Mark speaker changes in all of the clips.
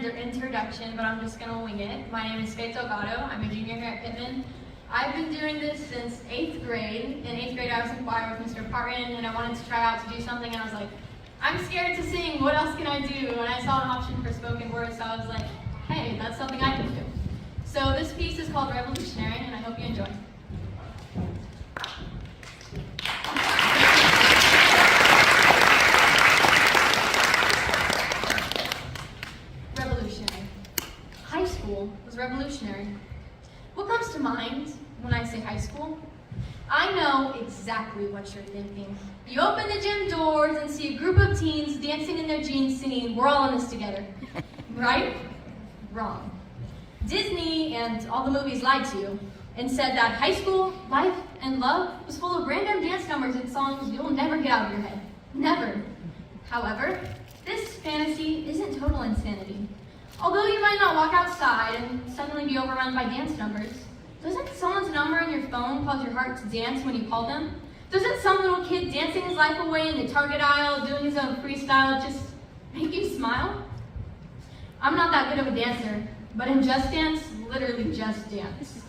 Speaker 1: your introduction, but I'm just going to wing it. My name is Faith Delgado. I'm a junior here at Pittman. I've been doing this since 8th grade. In 8th grade, I was in choir with Mr. Parton, and I wanted to try out to do something, and I was like, I'm scared to sing. What else can I do? And I saw an option for spoken word, so I was like, hey, that's something I can do. So this piece is called Revolutionary, and I hope you enjoy. Revolutionary. High school was revolutionary. What comes to mind when I say high school? I know exactly what you're thinking. You open the gym doors and see a group of teens dancing in their jeans singing, "We're all in this together." Right? Wrong. Disney and all the movies lied to you and said that high school, life, and love was full of random dance numbers and songs you'll never get out of your head. Never. However, this fantasy isn't total insanity. Although you might not walk outside and suddenly be overrun by dance numbers, doesn't someone's number on your phone cause your heart to dance when you call them? Doesn't some little kid dancing his life away in the Target aisle, doing his own freestyle, just make you smile? I'm not that good of a dancer, but in Just Dance, literally Just Dance.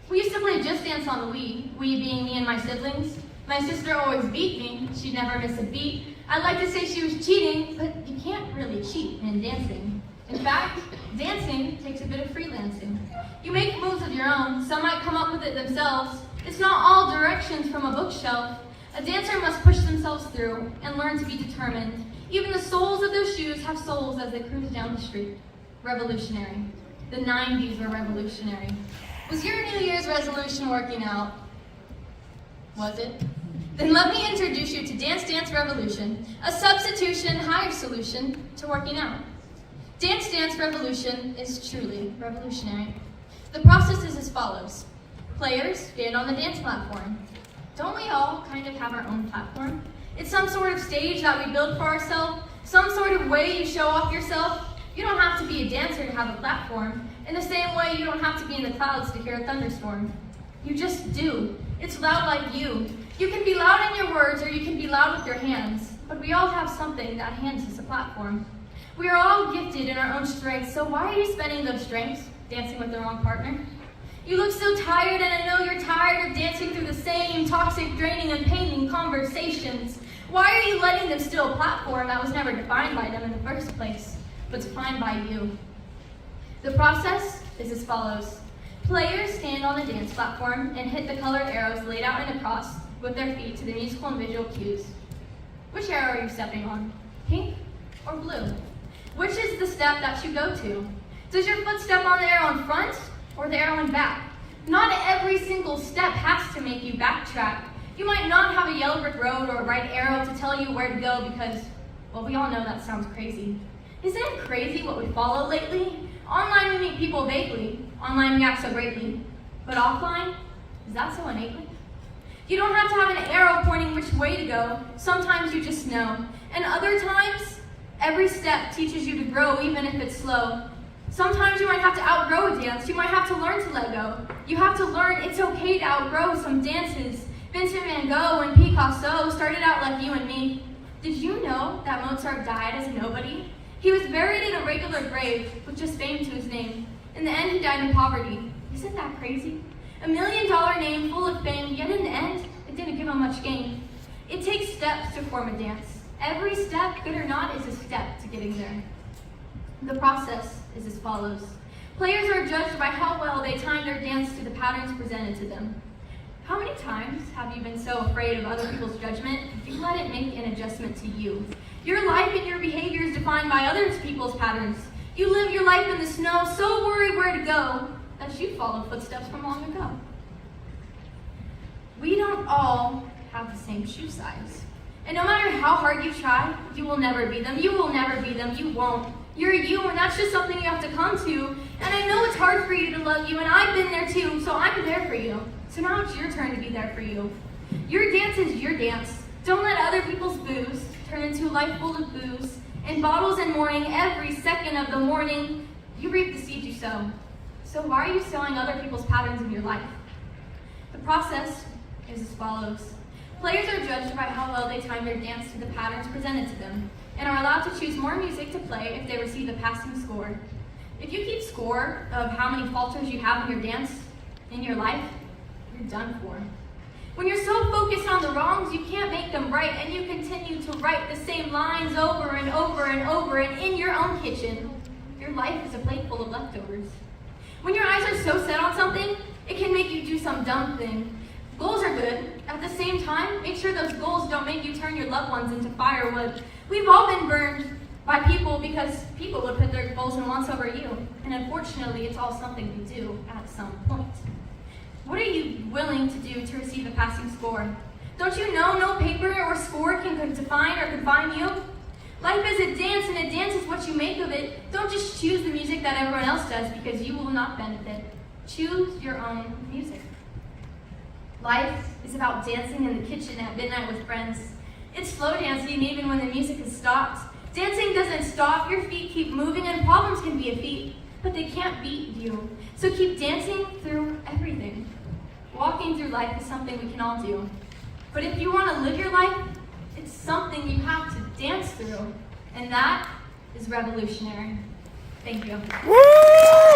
Speaker 1: We used to play Just Dance on the Wii, we being me and my siblings. My sister always beat me, she'd never miss a beat. I'd like to say she was cheating, but you can't really cheat in dancing. In fact, dancing takes a bit of freelancing. You make moves of your own, some might come up with it themselves. It's not all directions from a bookshelf. A dancer must push themselves through and learn to be determined. Even the soles of their shoes have souls as they cruise down the street. Revolutionary. The 90s were revolutionary. Was your New Year's resolution working out? Was it? Then let me introduce you to Dance Dance Revolution, a substitution higher solution to working out. Dance Dance Revolution is truly revolutionary. The process is as follows. Players stand on the dance platform. Don't we all kind of have our own platform? It's some sort of stage that we build for ourselves, some sort of way you show off yourself. You don't have to be a dancer to have a platform. In the same way, you don't have to be in the clouds to hear a thunderstorm. You just do. It's loud like you. You can be loud in your words or you can be loud with your hands, but we all have something that hands us a platform. We are all gifted in our own strengths, so why are you spending those strengths dancing with the wrong partner? You look so tired, and I know you're tired of dancing through the same toxic, draining, and paining conversations. Why are you letting them steal a platform that was never defined by them in the first place, but defined by you? The process is as follows. Players stand on the dance platform and hit the colored arrows laid out in a cross with their feet to the musical and visual cues. Which arrow are you stepping on? Pink or blue? Which is the step that you go to? Does your foot step on the arrow in front or the arrow in back? Not every single step has to make you backtrack. You might not have a yellow brick road or a right arrow to tell you where to go because, well, we all know that sounds crazy. Isn't it crazy what we follow lately? Online we meet people vaguely. Online we act so greatly. But offline, is that so innately? You don't have to have an arrow pointing which way to go. Sometimes you just know. And other times, every step teaches you to grow even if it's slow. Sometimes you might have to outgrow a dance. You might have to learn to let go. You have to learn it's okay to outgrow some dances. Vincent van Gogh and Picasso started out like you and me. Did you know that Mozart died as a nobody? He was buried in a regular grave with just fame to his name. In the end, he died in poverty. Isn't that crazy? $1 million name full of fame, yet in the end, it didn't give him much gain. It takes steps to form a dance. Every step, good or not, is a step to getting there. The process is as follows. Players are judged by how well they time their dance to the patterns presented to them. How many times have you been so afraid of other people's judgment, you let it make an adjustment to you? Your life and your behavior is defined by other people's patterns. You live your life in the snow, so worried where to go, that you follow footsteps from long ago. We don't all have the same shoe size. And no matter how hard you try, you will never be them. You will never be them. You won't. You're you, and that's just something you have to come to. And I know it's hard for you to love you, and I've been there too, so I'm there for you. So now it's your turn to be there for you. Your dance is your dance. Don't let other people's booze turn into a life full of booze and bottles and mourning every second of the morning. You reap the seed you sow. So why are you sowing other people's patterns in your life? The process is as follows. Players are judged by how well they time their dance to the patterns presented to them, and are allowed to choose more music to play if they receive a passing score. If you keep score of how many falters you have in your dance, in your life, you're done for. When you're so focused on the wrongs, you can't make them right, and you continue to write the same lines over and over and over, and in your own kitchen, your life is a plate full of leftovers. When your eyes are so set on something, it can make you do some dumb thing. Goals are good. At the same time, make sure those goals don't make you turn your loved ones into firewood. We've all been burned by people because people would put their goals and wants over you. And unfortunately, it's all something we do at some point. What are you willing to do to receive a passing score? Don't you know no paper or score can define or confine you? Life is a dance, and a dance is what you make of it. Don't just choose the music that everyone else does, because you will not benefit. Choose your own music. Life is about dancing in the kitchen at midnight with friends. It's slow dancing even when the music has stopped. Dancing doesn't stop, your feet keep moving, and problems can be a feat, but they can't beat you. So keep dancing through everything. Walking through life is something we can all do. But if you want to live your life, it's something you have to dance through, and that is revolutionary. Thank you.
Speaker 2: Woo!